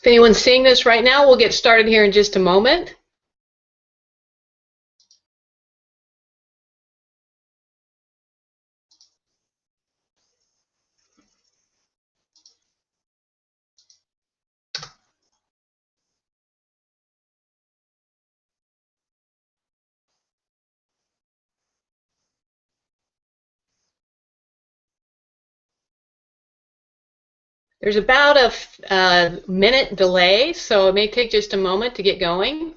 If anyone's seeing this right now, we'll get started here in just a moment. There's about a minute delay, so it may take just a moment to get going.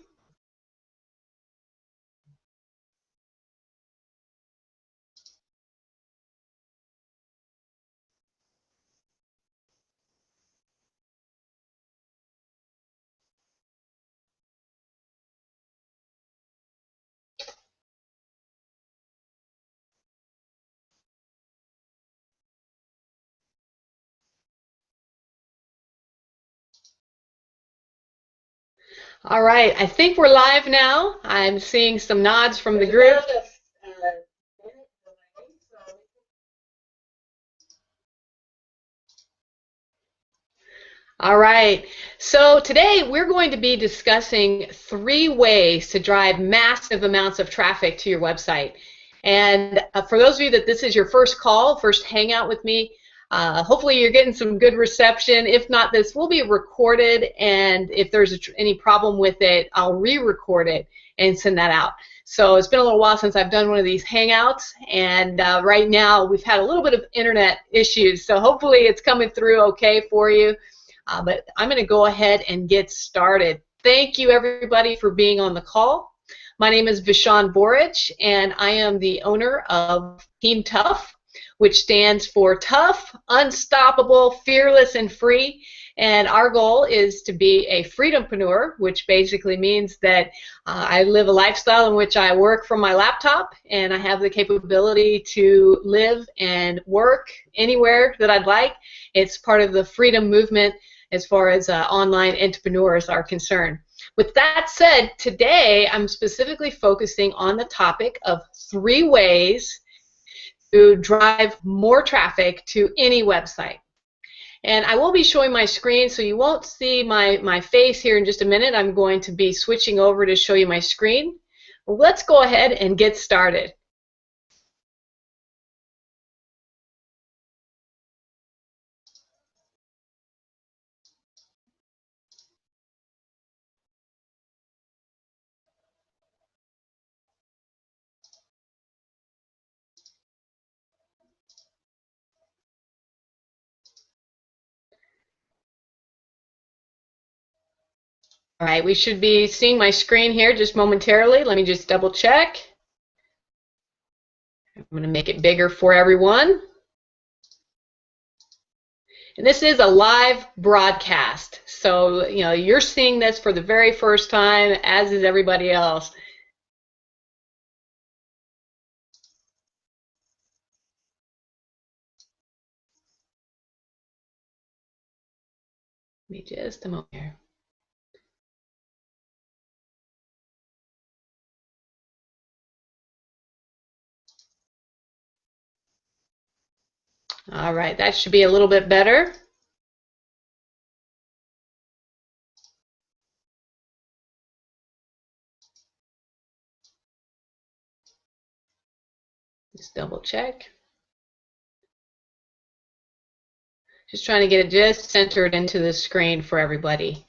All right, I think we're live now. I'm seeing some nods from the group. All right, so today we're going to be discussing 3 ways to drive massive amounts of traffic to your website. And for those of you that this is your first call, first hangout with me, hopefully you're getting some good reception. If not, this will be recorded, and if there's any problem with it, I'll re-record it and send that out. So it's been a little while since I've done one of these hangouts, and right now we've had a little bit of internet issues, so hopefully it's coming through okay for you. But I'm going to go ahead and get started. Thank you, everybody, for being on the call. My name is Vashon Borich, and I am the owner of T.U.F.F, which stands for Tough, Unstoppable, Fearless, and Free. And our goal is to be a freedompreneur, which basically means that I live a lifestyle in which I work from my laptop, and I have the capability to live and work anywhere that I'd like. It's part of the freedom movement as far as online entrepreneurs are concerned. With that said, today I'm specifically focusing on the topic of 3 ways to drive more traffic to any website. And I will be showing my screen, so you won't see my face here in just a minute. I'm going to be switching over to show you my screen. Well, let's go ahead and get started. All right, we should be seeing my screen here just momentarily. Let me just double check. I'm going to make it bigger for everyone. And this is a live broadcast, so you're seeing this for the very first time, as is everybody else. Give me just a moment here. All right, that should be a little bit better. Just double check. Just trying to get it just centered into the screen for everybody.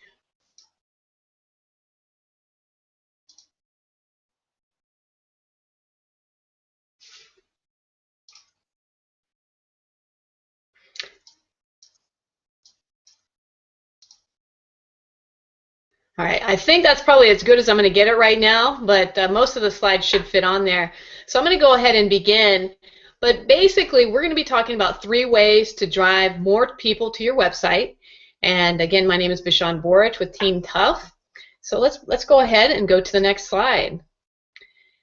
All right, I think that's probably as good as I'm going to get it right now, but most of the slides should fit on there. So I'm going to go ahead and begin. But basically, we're going to be talking about 3 ways to drive more people to your website. And again, my name is Vashon Borich with T.U.F.F. So let's go ahead and go to the next slide.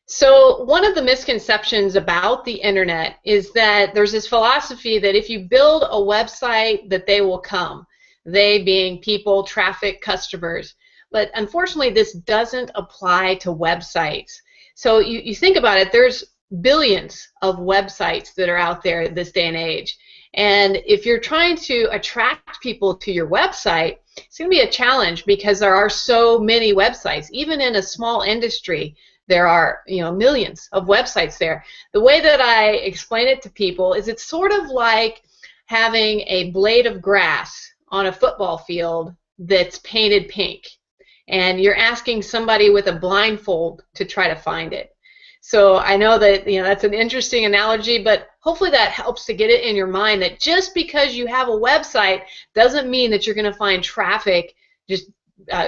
So one of the misconceptions about the internet is that there's this philosophy that if you build a website, that they will come. They being people, traffic, customers. But unfortunately, this doesn't apply to websites. So you think about it, there's billions of websites that are out there this day and age. And if you're trying to attract people to your website, It's going to be a challenge because there are so many websites. Even in a small industry, there are, millions of websites there. The way that I explain it to people is it's sort of like having a blade of grass on a football field that's painted pink, and you're asking somebody with a blindfold to try to find it. So I know that that's an interesting analogy, but hopefully that helps to get it in your mind that just because you have a website doesn't mean that you're going to find traffic just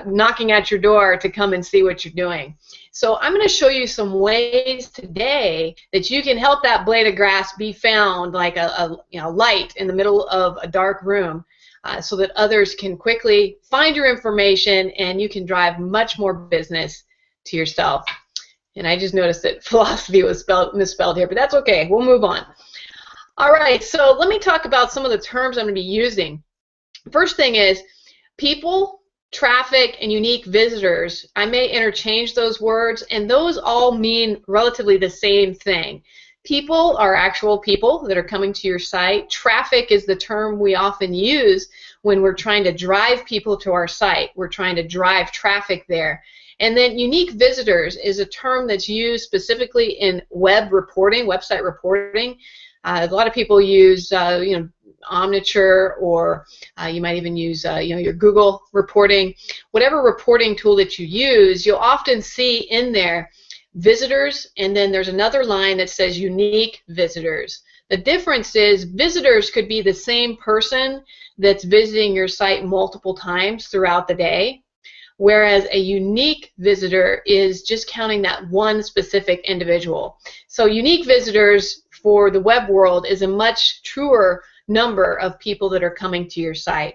knocking at your door to come and see what you're doing. So I'm going to show you some ways today that you can help that blade of grass be found like a light in the middle of a dark room, so that others can quickly find your information and you can drive much more business to yourself. And I just noticed that philosophy was misspelled here, but that's okay. We'll move on. All right, so let me talk about some of the terms I'm going to be using. First thing is people, traffic, and unique visitors. I may interchange those words, and those all mean relatively the same thing. People are actual people that are coming to your site. Traffic is the term we often use when we're trying to drive people to our site. We're trying to drive traffic there. And then unique visitors is a term that's used specifically in web reporting, website reporting. A lot of people use, Omniture, or you might even use, your Google reporting. Whatever reporting tool that you use, you'll often see in there visitors, and then there's another line that says unique visitors. The difference is visitors could be the same person that's visiting your site multiple times throughout the day, whereas a unique visitor is just counting that one specific individual. So unique visitors for the web world is a much truer number of people that are coming to your site.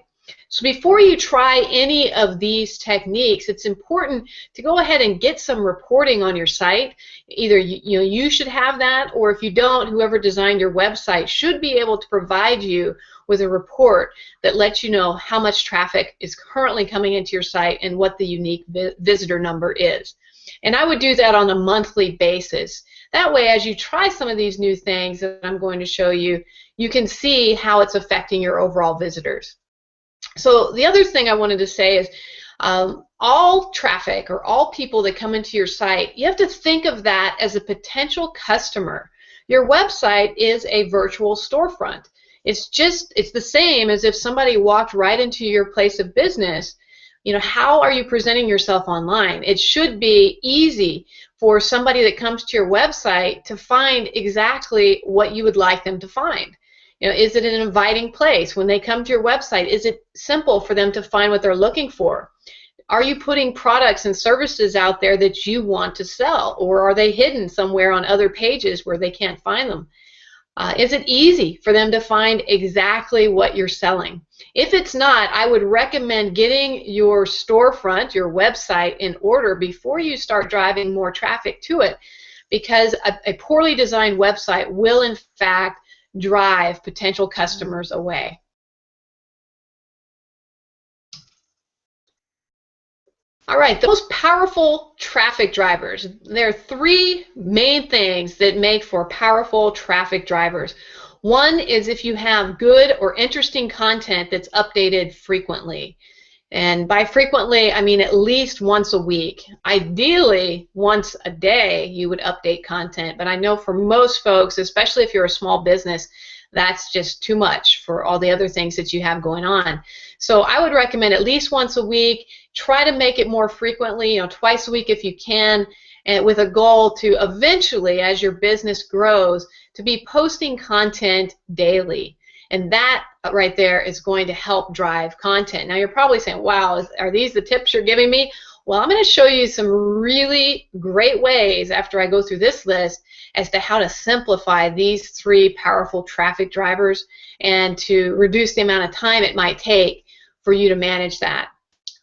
So before you try any of these techniques, it's important to go ahead and get some reporting on your site. Either you should have that, or if you don't, whoever designed your website should be able to provide you with a report that lets you know how much traffic is currently coming into your site and what the unique visitor number is. And I would do that on a monthly basis. That way, as you try some of these new things that I'm going to show you, you can see how it's affecting your overall visitors. So the other thing I wanted to say is all traffic or all people that come into your site, you have to think of that as a potential customer. Your website is a virtual storefront. It's the same as if somebody walked right into your place of business. How are you presenting yourself online? It should be easy for somebody that comes to your website to find exactly what you would like them to find. Is it an inviting place? When they come to your website, is it simple for them to find what they're looking for? Are you putting products and services out there that you want to sell, or are they hidden somewhere on other pages where they can't find them? Is it easy for them to find exactly what you're selling? If it's not, I would recommend getting your storefront, your website, in order before you start driving more traffic to it, because a poorly designed website will in fact drive potential customers away. All right, the most powerful traffic drivers. There are three main things that make for powerful traffic drivers. One is if you have good or interesting content that's updated frequently. And by frequently, I mean at least once a week. Ideally, once a day, you would update content. But I know for most folks, especially if you're a small business, that's just too much for all the other things that you have going on. So I would recommend at least once a week. Try to make it more frequently, twice a week if you can, and with a goal to eventually, as your business grows, to be posting content daily. And that right there is going to help drive content. Now you're probably saying, wow, are these the tips you're giving me? Well, I'm going to show you some really great ways after I go through this list as to how to simplify these three powerful traffic drivers and to reduce the amount of time it might take for you to manage that.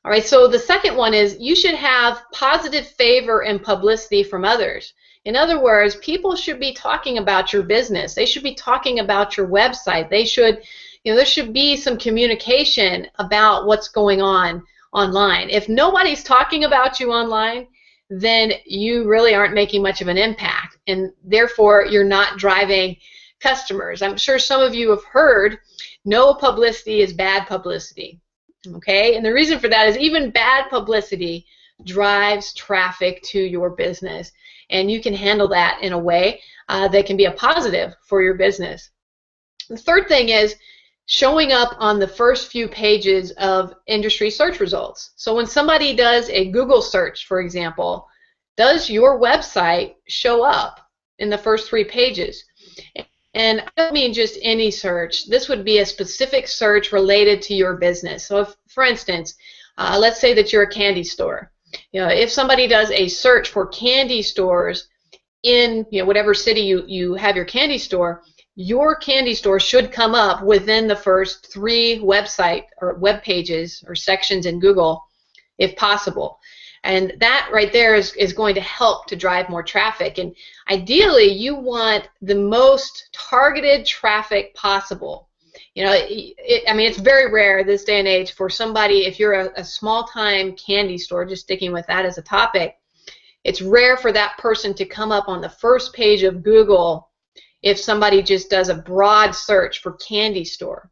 All right, so the second one is you should have positive favor and publicity from others. In other words, people should be talking about your business. They should be talking about your website. They should, there should be some communication about what's going on online. If nobody's talking about you online, then you really aren't making much of an impact, and therefore you're not driving customers. I'm sure some of you have heard no publicity is bad publicity. Okay, and the reason for that is even bad publicity drives traffic to your business, and you can handle that in a way that can be a positive for your business. The third thing is showing up on the first few pages of industry search results. So when somebody does a Google search, for example, does your website show up in the first 3 pages? And I don't mean just any search. This would be a specific search related to your business. So if, for instance, let's say that you're a candy store. If somebody does a search for candy stores in whatever city you have your candy store should come up within the first 3 website or web pages or sections in Google, if possible. And that right there is going to help to drive more traffic. And ideally, you want the most targeted traffic possible. I mean, it's very rare this day and age for somebody, if you're a small-time candy store, just sticking with that as a topic, it's rare for that person to come up on the first page of Google if somebody just does a broad search for candy store.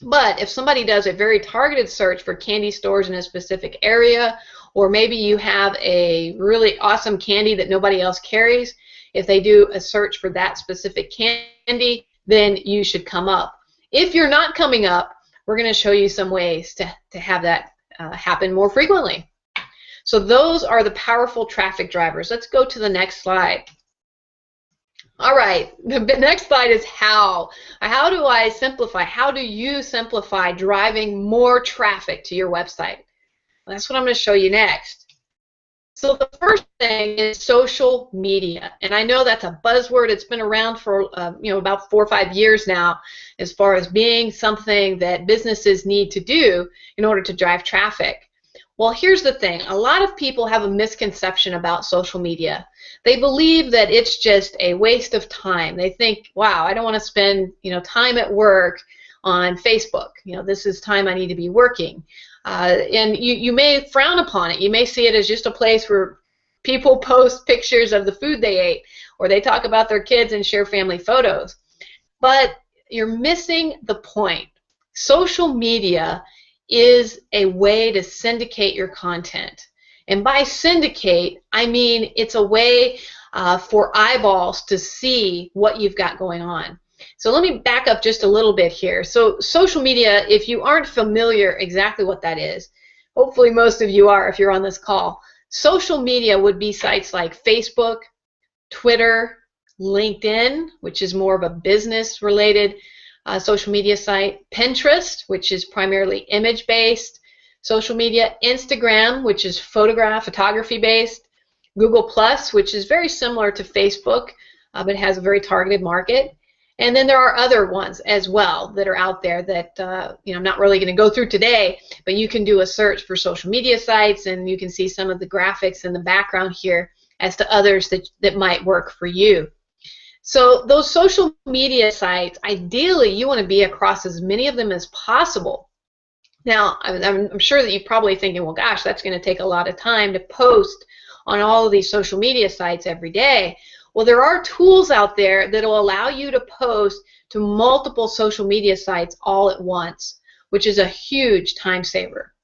But if somebody does a very targeted search for candy stores in a specific area, or maybe you have a really awesome candy that nobody else carries, if they do a search for that specific candy, then you should come up. If you're not coming up, we're going to show you some ways to have that happen more frequently. So those are the powerful traffic drivers. Let's go to the next slide. All right, the next slide is how. How do I simplify? How do you simplify driving more traffic to your website? Well, that's what I'm going to show you next. So the first thing is social media, and I know that's a buzzword. It's been around for about 4 or 5 years now, as far as being something that businesses need to do in order to drive traffic. Well, here's the thing. A lot of people have a misconception about social media. They believe that it's just a waste of time. They think, wow, I don't want to spend time at work on Facebook. This is time I need to be working. And you may frown upon it. You may see it as just a place where people post pictures of the food they ate, or they talk about their kids and share family photos. But you're missing the point. Social media is a way to syndicate your content. And by syndicate, I mean it's a way for eyeballs to see what you've got going on. So let me back up just a little bit here. So social media, if you aren't familiar exactly what that is, hopefully most of you are if you're on this call, social media would be sites like Facebook, Twitter, LinkedIn, which is more of a business-related social media site, Pinterest, which is primarily image-based social media, Instagram, which is photography-based, Google+, which is very similar to Facebook, but has a very targeted market. And then there are other ones as well that are out there that I'm not really going to go through today, but you can do a search for social media sites, and you can see some of the graphics in the background here as to others that might work for you. So those social media sites, ideally you want to be across as many of them as possible. Now, I'm sure that you're probably thinking, well, gosh, that's going to take a lot of time to post on all of these social media sites every day. Well, there are tools out there that will allow you to post to multiple social media sites all at once, which is a huge time saver.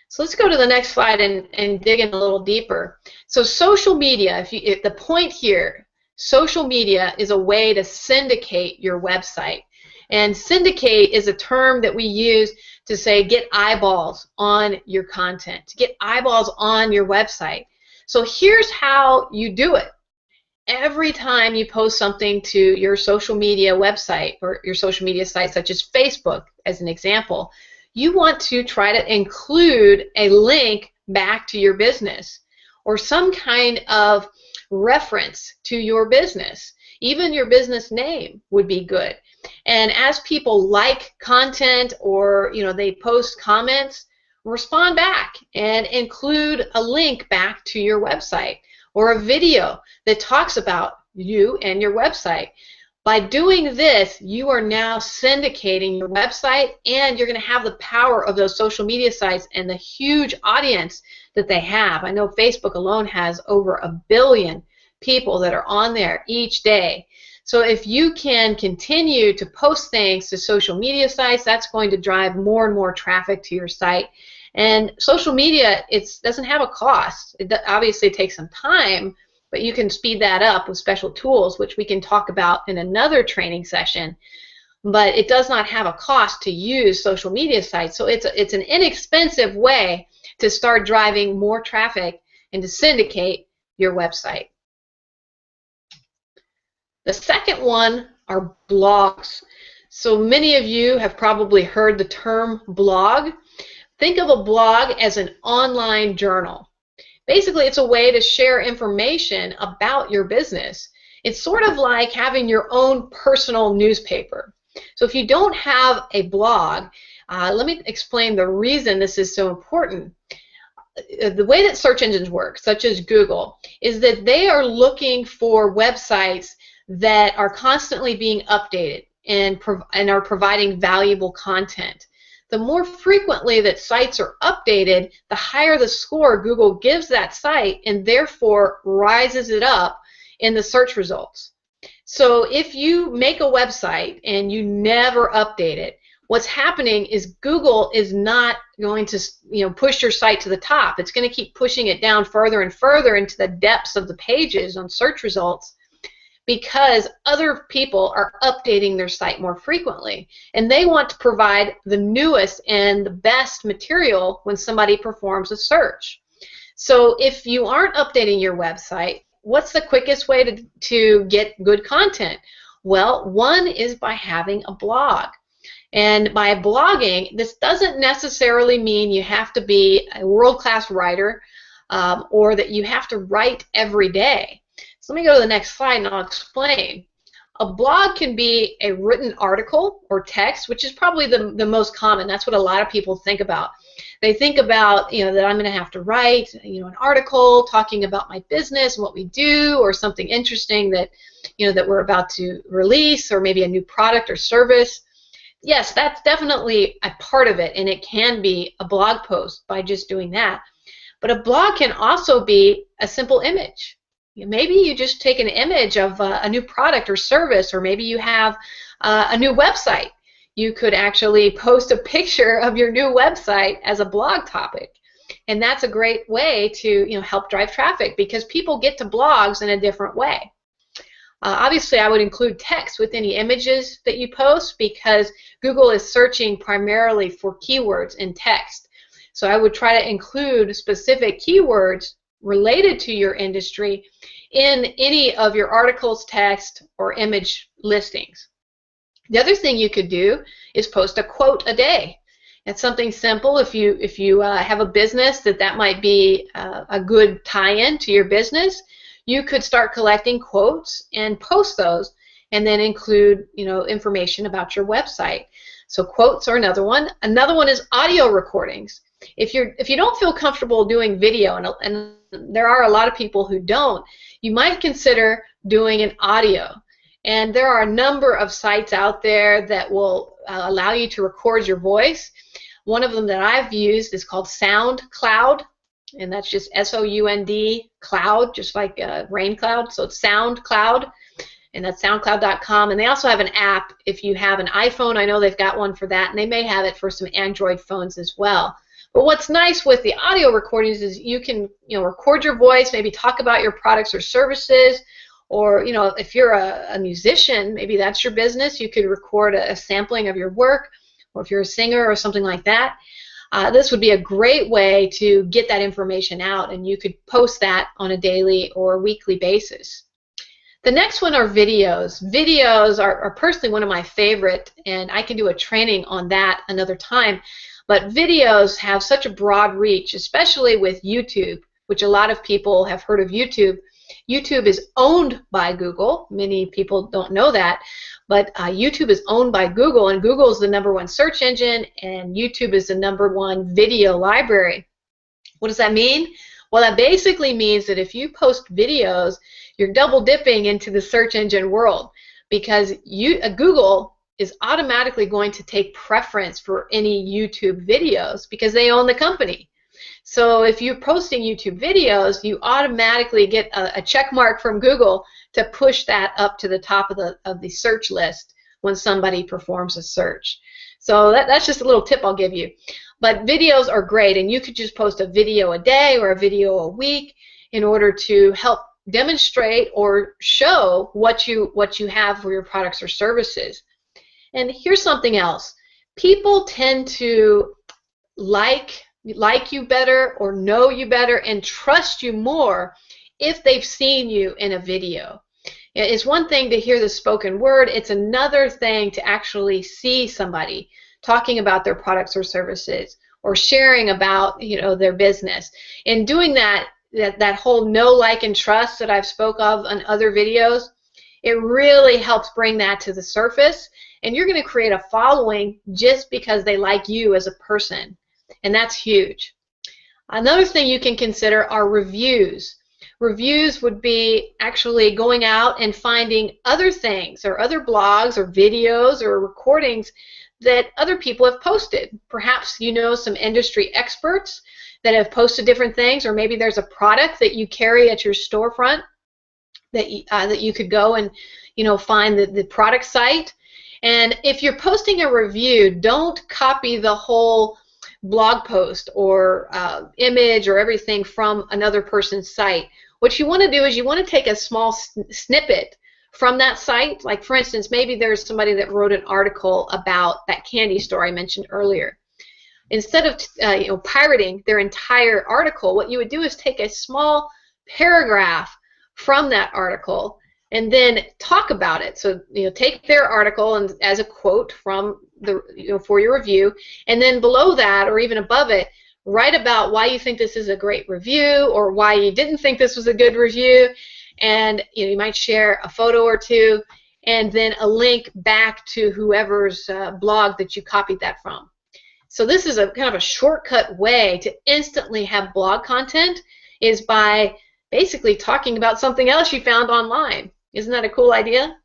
So let's go to the next slide and dig in a little deeper. So social media, if the point here, social media is a way to syndicate your website. And syndicate is a term that we use to say get eyeballs on your content, to get eyeballs on your website. So here's how you do it. Every time you post something to your social media website or your social media site, such as Facebook as an example, you want to try to include a link back to your business or some kind of reference to your business. Even your business name would be good. And as people like content or they post comments, respond back and include a link back to your website or a video that talks about you and your website. By doing this, you are now syndicating your website, and you're going to have the power of those social media sites and the huge audience that they have. I know Facebook alone has over 1 billion people that are on there each day. So if you can continue to post things to social media sites, that's going to drive more and more traffic to your site. And social media, it doesn't have a cost. It obviously takes some time, but you can speed that up with special tools, which we can talk about in another training session. But it does not have a cost to use social media sites. So it's an inexpensive way to start driving more traffic and to syndicate your website. The second one are blogs. So many of you have probably heard the term blog. Think of a blog as an online journal. Basically, it's a way to share information about your business. It's sort of like having your own personal newspaper. So if you don't have a blog, let me explain the reason this is so important. The way that search engines work, such as Google, is that they are looking for websites that are constantly being updated and are providing valuable content. The more frequently that sites are updated, the higher the score Google gives that site and therefore rises it up in the search results. So if you make a website and you never update it, what's happening is Google is not going to, push your site to the top. It's going to keep pushing it down further and further into the depths of the pages on search results, because other people are updating their site more frequently, and they want to provide the newest and the best material when somebody performs a search. So if you aren't updating your website, what's the quickest way to get good content? Well, one is by having a blog. And by blogging, this doesn't necessarily mean you have to be a world-class writer or that you have to write every day. So let me go to the next slide and I'll explain. A blog can be a written article or text, which is probably the most common. That's what a lot of people think about. They think about, that I'm going to have to write, an article talking about my business and what we do, or something interesting that, that we're about to release, or maybe a new product or service. Yes, that's definitely a part of it, and it can be a blog post by just doing that. But a blog can also be a simple image. Maybe you just take an image of a new product or service, or maybe you have a new website. You could actually post a picture of your new website as a blog topic. And that's a great way to help drive traffic, because people get to blogs in a different way. Obviously, I would include text with any images that you post, because Google is searching primarily for keywords in text. So I would try to include specific keywords related to your industry in any of your articles, text, or image listings. The other thing you could do is post a quote a day. It's something simple. If you have a business that might be a good tie-in to your business, you could start collecting quotes and post those, and then include information about your website. So quotes are another one. Another one is audio recordings. If you don't feel comfortable doing video, and there are a lot of people who don't, you might consider doing an audio. And there are a number of sites out there that will allow you to record your voice. One of them that I've used is called SoundCloud, and that's just S-O-U-N-D cloud, just like rain cloud. So it's SoundCloud, and that's soundcloud.com. And they also have an app if you have an iPhone. I know they've got one for that, and they may have it for some Android phones as well. But what's nice with the audio recordings is you can record your voice, maybe talk about your products or services, or if you're a musician, maybe that's your business, you could record a sampling of your work, or if you're a singer or something like that. This would be a great way to get that information out, and you could post that on a daily or weekly basis. The next one are videos. Videos are personally one of my favorite, and I can do a training on that another time. But videos have such a broad reach, especially with YouTube, which a lot of people have heard of YouTube. YouTube is owned by Google. Many people don't know that, but YouTube is owned by Google, and Google is the #1 search engine, and YouTube is the #1 video library. What does that mean? Well, that basically means that if you post videos, you're double dipping into the search engine world, because Google is automatically going to take preference for any YouTube videos because they own the company. So if you're posting YouTube videos, you automatically get a check mark from Google to push that up to the top of the search list when somebody performs a search. So that's just a little tip I'll give you. But videos are great, and you could just post a video a day or a video a week in order to help demonstrate or show what you have for your products or services. And here's something else. People tend to like you better or know you better and trust you more if they've seen you in a video. It's one thing to hear the spoken word. It's another thing to actually see somebody talking about their products or services or sharing about, their business. And doing that whole know, like, and trust that I've spoke of on other videos, it really helps bring that to the surface. And you're going to create a following just because they like you as a person. And that's huge. Another thing you can consider are reviews. Reviews would be actually going out and finding other things or other blogs or videos or recordings that other people have posted. Perhaps you know some industry experts that have posted different things, or maybe there's a product that you carry at your storefront that you could go and find the product site. And if you're posting a review, don't copy the whole blog post or image or everything from another person's site. What you want to do is you want to take a small snippet from that site. Like, for instance, maybe there's somebody that wrote an article about that candy store I mentioned earlier. Instead of pirating their entire article, what you would do is take a small paragraph from that article and then talk about it. So take their article and as a quote from the for your review, and then below that or even above it, write about why you think this is a great review or why you didn't think this was a good review, and you might share a photo or two and then a link back to whoever's blog that you copied that from. So this is a kind of a shortcut way to instantly have blog content, is by basically talking about something else you found online. Isn't that a cool idea?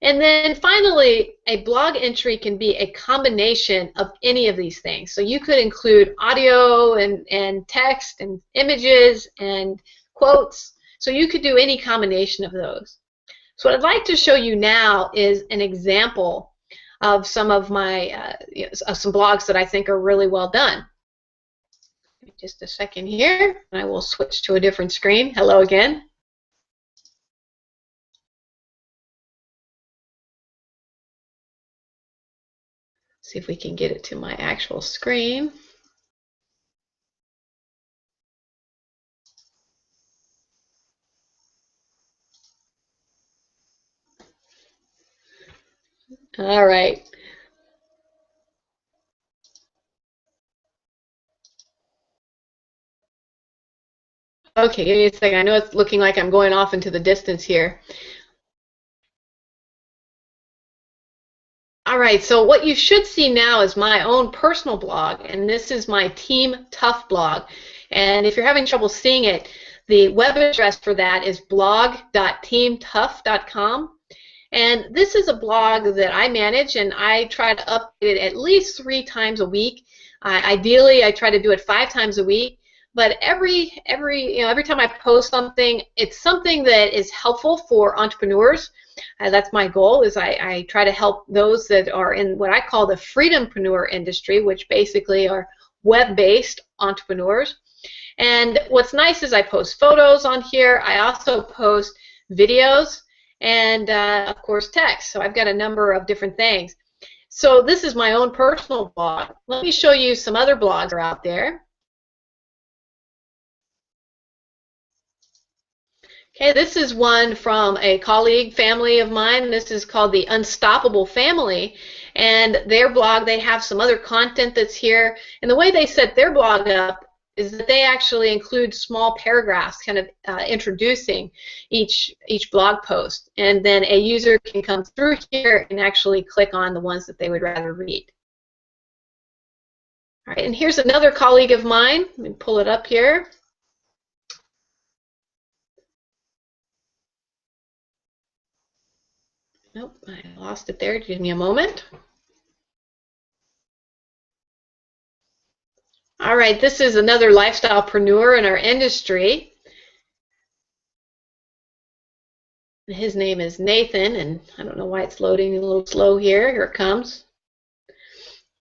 And then finally, a blog entry can be a combination of any of these things. So you could include audio and text and images and quotes. So you could do any combination of those. So what I'd like to show you now is an example of some of my some blogs that I think are really well done. Just a second here, and I will switch to a different screen. Hello again. See if we can get it to my actual screen. All right. Okay, give me a second. I know it's looking like I'm going off into the distance here. All right, so what you should see now is my own personal blog, and this is my T.U.F.F. blog. And if you're having trouble seeing it, the web address for that is blog.teamtuff.com. And this is a blog that I manage, and I try to update it at least 3 times a week. Ideally, I try to do it 5 times a week. But every time I post something, it's something that is helpful for entrepreneurs. That's my goal, is I try to help those that are in what I call the freedompreneur industry, which basically are web-based entrepreneurs. And what's nice is I post photos on here. I also post videos and, of course, text. So I've got a number of different things. So this is my own personal blog. Let me show you some other blogs that are out there. Okay, this is one from a colleague family of mine. This is called the Unstoppable Family, and their blog, they have some other content that's here, and the way they set their blog up is that they actually include small paragraphs kind of introducing each blog post, and then a user can come through here and actually click on the ones that they would rather read. All right, and here's another colleague of mine. Let me pull it up here. Nope, I lost it there. Give me a moment. All right, this is another lifestylepreneur in our industry. His name is Nathan, and I don't know why it's loading a little slow here. Here it comes.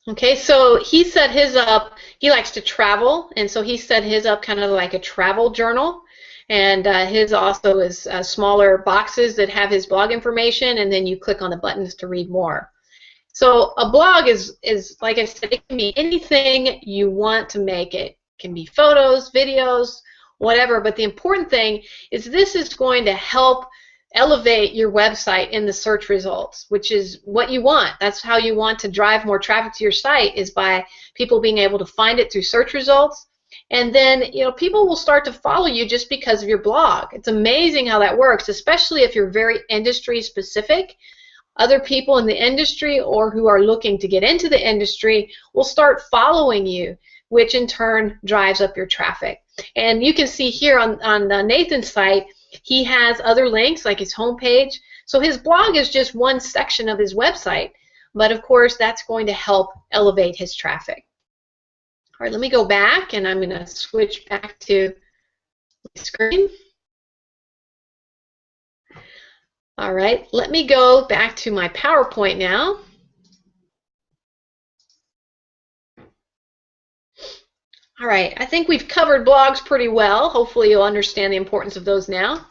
Okay, so he set his up, he likes to travel, and so he set his up kind of like a travel journal. And his also is smaller boxes that have his blog information, and then you click on the buttons to read more. So a blog is like I said, it can be anything you want to make it. It can be photos, videos, whatever, but the important thing is this is going to help elevate your website in the search results, which is what you want. That's how you want to drive more traffic to your site, is by people being able to find it through search results. And then, you know, people will start to follow you just because of your blog. It's amazing how that works, especially if you're very industry specific. Other people in the industry or who are looking to get into the industry will start following you, which in turn drives up your traffic. And you can see here on Nathan's site, he has other links like his homepage. So his blog is just one section of his website, but of course that's going to help elevate his traffic. All right, let me go back, and I'm going to switch back to my screen. All right, let me go back to my PowerPoint now. All right, I think we've covered blogs pretty well. Hopefully you'll understand the importance of those now.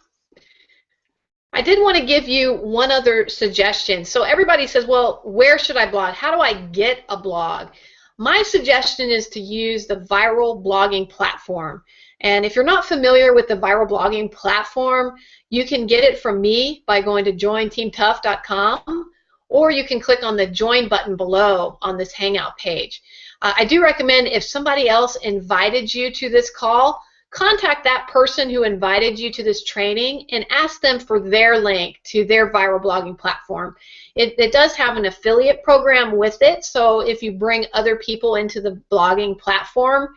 I did want to give you one other suggestion. So everybody says, well, where should I blog? How do I get a blog? My suggestion is to use the viral blogging platform. And if you're not familiar with the viral blogging platform, you can get it from me by going to jointeamtuff.com, or you can click on the join button below on this Hangout page. I do recommend, if somebody else invited you to this call, contact that person who invited you to this training and ask them for their link to their viral blogging platform. It does have an affiliate program with it, so if you bring other people into the blogging platform,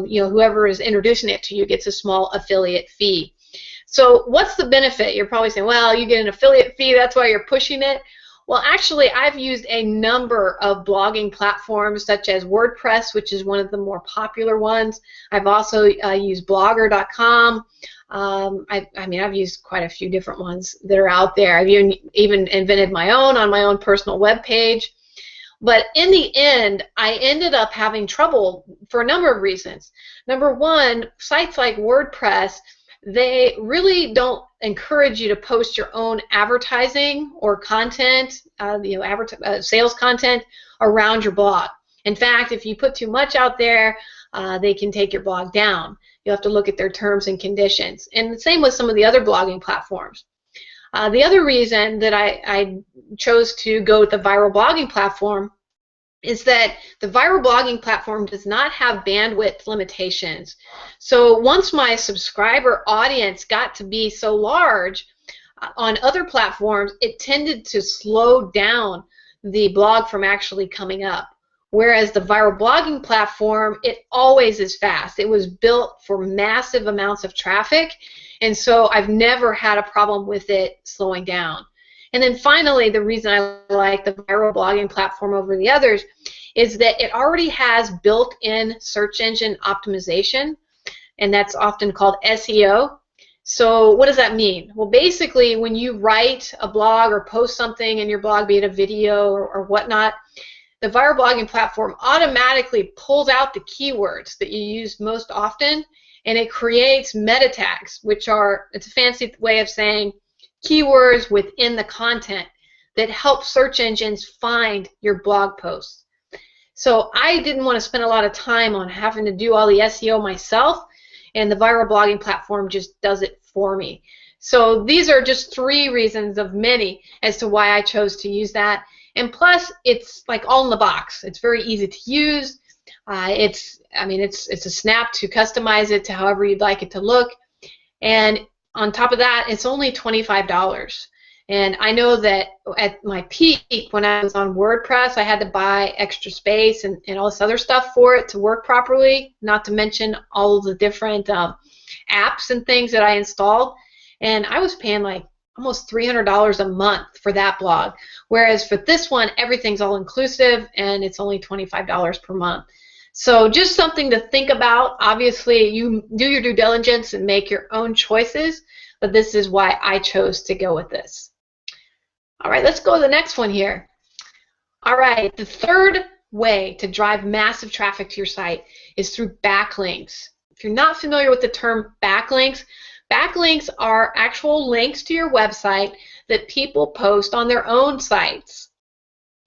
you know, whoever is introducing it to you gets a small affiliate fee. So what's the benefit? You're probably saying, well, you get an affiliate fee, that's why you're pushing it. Well, actually, I've used a number of blogging platforms such as WordPress, which is one of the more popular ones. I've also used blogger.com. I mean, I've used quite a few different ones that are out there. I've even invented my own on my own personal web page. But in the end, I ended up having trouble for a number of reasons. Number one, sites like WordPress, they really don't encourage you to post your own advertising or content, you know, sales content around your blog. In fact, if you put too much out there, they can take your blog down. You'll have to look at their terms and conditions. And the same with some of the other blogging platforms. The other reason that I chose to go with the viral blogging platform is that the viral blogging platform does not have bandwidth limitations. So once my subscriber audience got to be so large, on other platforms, it tended to slow down the blog from actually coming up. Whereas the viral blogging platform, it always is fast. It was built for massive amounts of traffic, and so I've never had a problem with it slowing down. And then finally, the reason I like the viral blogging platform over the others is that it already has built-in search engine optimization, and that's often called SEO. So what does that mean? Well, basically, when you write a blog or post something in your blog, be it a video or whatnot, the viral blogging platform automatically pulls out the keywords that you use most often, and it creates meta tags, which are, it's a fancy way of saying keywords within the content that help search engines find your blog posts. So I didn't want to spend a lot of time on having to do all the SEO myself, and the viral blogging platform just does it for me. So these are just 3 reasons of many as to why I chose to use that. And plus, it's like all in the box. It's very easy to use. It's a snap to customize it to however you'd like it to look. And on top of that, it's only $25. And I know that at my peak, when I was on WordPress, I had to buy extra space and all this other stuff for it to work properly, not to mention all of the different apps and things that I installed. And I was paying like almost $300 a month for that blog. Whereas for this one, everything's all inclusive, and it's only $25 per month. So just something to think about. Obviously, you do your due diligence and make your own choices, but this is why I chose to go with this. All right, let's go to the next one here. All right, the third way to drive massive traffic to your site is through backlinks. If you're not familiar with the term backlinks, backlinks are actual links to your website that people post on their own sites.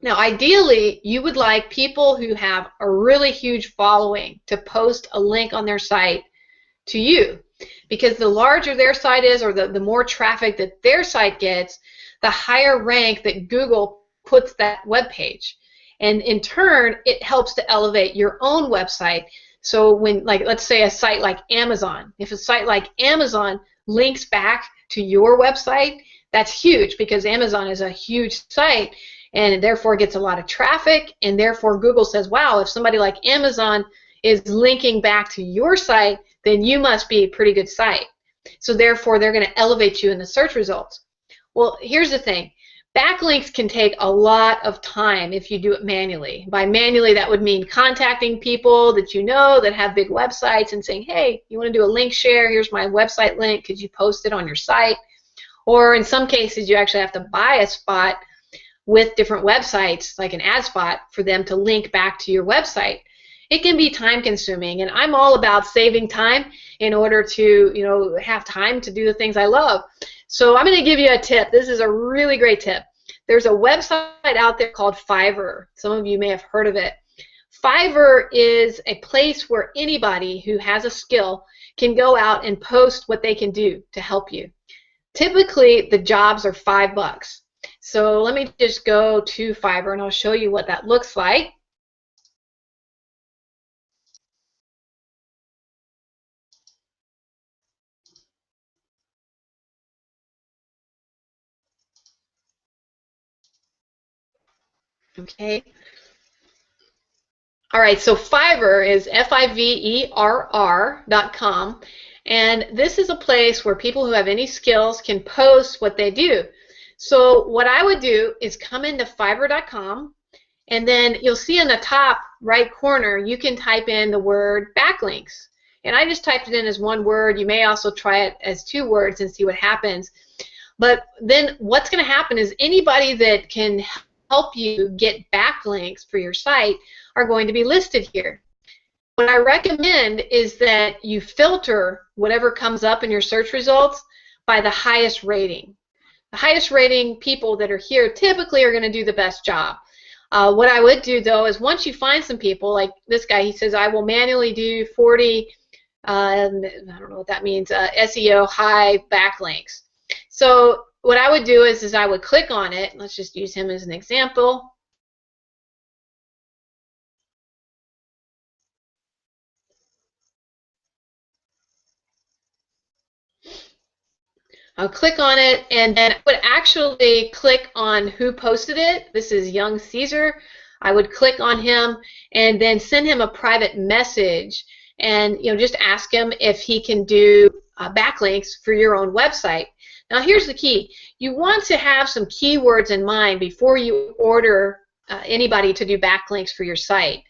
Now, ideally, you would like people who have a really huge following to post a link on their site to you, because the larger their site is, or the more traffic that their site gets, the higher rank that Google puts that web page. And in turn, it helps to elevate your own website. So when, like, let's say a site like Amazon, if a site like Amazon links back to your website, that's huge, because Amazon is a huge site and therefore gets a lot of traffic, and therefore Google says, wow, if somebody like Amazon is linking back to your site, then you must be a pretty good site. So therefore they're going to elevate you in the search results. Well, here's the thing. Backlinks can take a lot of time if you do it manually. By manually, that would mean contacting people that you know that have big websites and saying, hey, you want to do a link share? Here's my website link. Could you post it on your site? Or in some cases, you actually have to buy a spot with different websites, like an ad spot, for them to link back to your website. It can be time consuming, and I'm all about saving time in order to, have time to do the things I love. So I'm going to give you a tip. This is a really great tip. There's a website out there called Fiverr. Some of you may have heard of it. Fiverr is a place where anybody who has a skill can go out and post what they can do to help you. Typically, the jobs are $5. So let me just go to Fiverr and I'll show you what that looks like. Okay. All right, so Fiverr is Fiverr.com, and this is a place where people who have any skills can post what they do. So what I would do is come into Fiverr.com, and then you'll see in the top right corner you can type in the word backlinks. And I just typed it in as one word. You may also try it as 2 words and see what happens. But then what's going to happen is anybody that can help you get backlinks for your site are going to be listed here. What I recommend is that you filter whatever comes up in your search results by the highest rating. The highest rating people that are here typically are going to do the best job. What I would do, though, is once you find some people, like this guy, he says, I will manually do 40, I don't know what that means, SEO high backlinks. So what I would do is I would click on it. Let's just use him as an example. I'll click on it, and then I would actually click on who posted it. This is Young Caesar. I would click on him and then send him a private message and just ask him if he can do backlinks for your own website. Now here's the key. You want to have some keywords in mind before you order anybody to do backlinks for your site.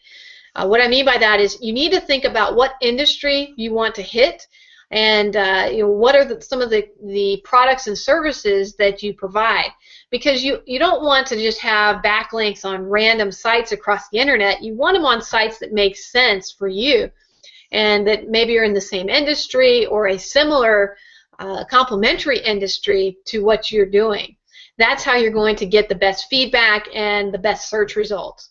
What I mean by that is you need to think about what industry you want to hit, and what are some of the products and services that you provide, because you don't want to just have backlinks on random sites across the internet. You want them on sites that make sense for you and that maybe are in the same industry or a similar complementary industry to what you're doing. That's how you're going to get the best feedback and the best search results.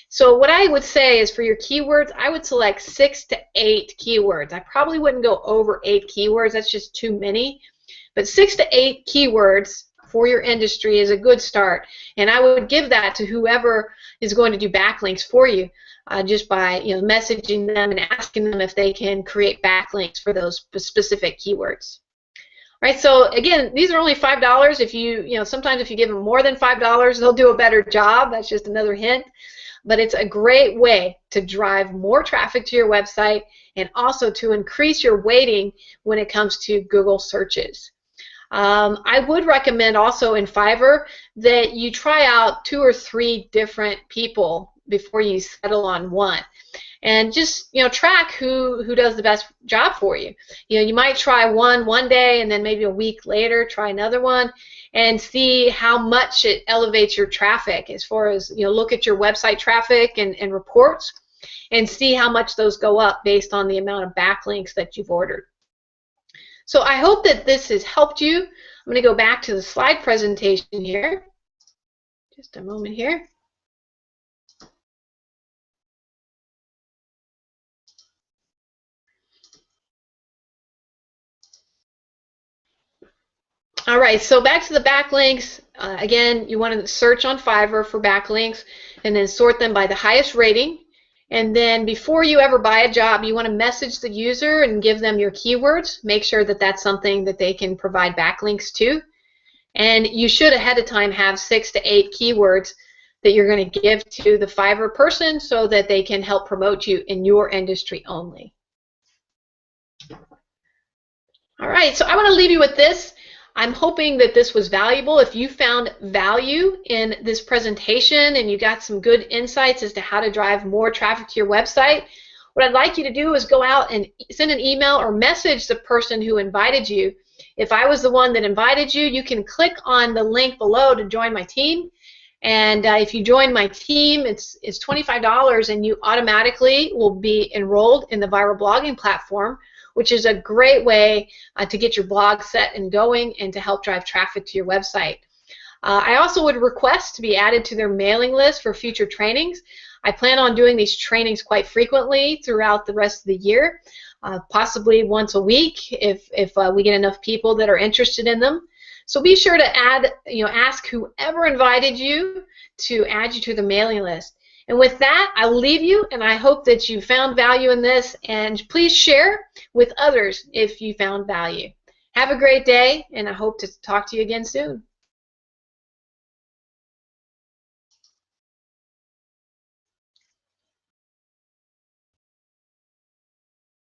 So what I would say is for your keywords, I would select 6 to 8 keywords. I probably wouldn't go over 8 keywords. That's just too many. But 6 to 8 keywords for your industry is a good start. And I would give that to whoever is going to do backlinks for you just by messaging them and asking them if they can create backlinks for those specific keywords. All right, so again, these are only $5. If sometimes if you give them more than $5, they'll do a better job. That's just another hint. But it's a great way to drive more traffic to your website and also to increase your weighting when it comes to Google searches. I would recommend also in Fiverr that you try out 2 or 3 different people before you settle on one. And just track who does the best job for you. You might try one day, and then maybe a week later try another one, and see how much it elevates your traffic. As far as look at your website traffic and reports, and see how much those go up based on the amount of backlinks that you've ordered. So I hope that this has helped you. I'm going to go back to the slide presentation here. Just a moment here. All right, so back to the backlinks. Again, you want to search on Fiverr for backlinks and then sort them by the highest rating. And then before you ever buy a job, you want to message the user and give them your keywords. Make sure that that's something that they can provide backlinks to. And you should ahead of time have 6 to 8 keywords that you're going to give to the Fiverr person so that they can help promote you in your industry only. All right, so I want to leave you with this. I'm hoping that this was valuable. If you found value in this presentation and you got some good insights as to how to drive more traffic to your website, what I'd like you to do is go out and send an email or message the person who invited you. If I was the one that invited you, you can click on the link below to join my team. And if you join my team, it's $25, and you automatically will be enrolled in the viral blogging platform, which is a great way to get your blog set and going and to help drive traffic to your website. I also would request to be added to their mailing list for future trainings. I plan on doing these trainings quite frequently throughout the rest of the year, possibly once a week if we get enough people that are interested in them. So be sure to ask whoever invited you to add you to the mailing list. And with that, I'll leave you, and I hope that you found value in this, and please share with others if you found value. Have a great day, and I hope to talk to you again soon.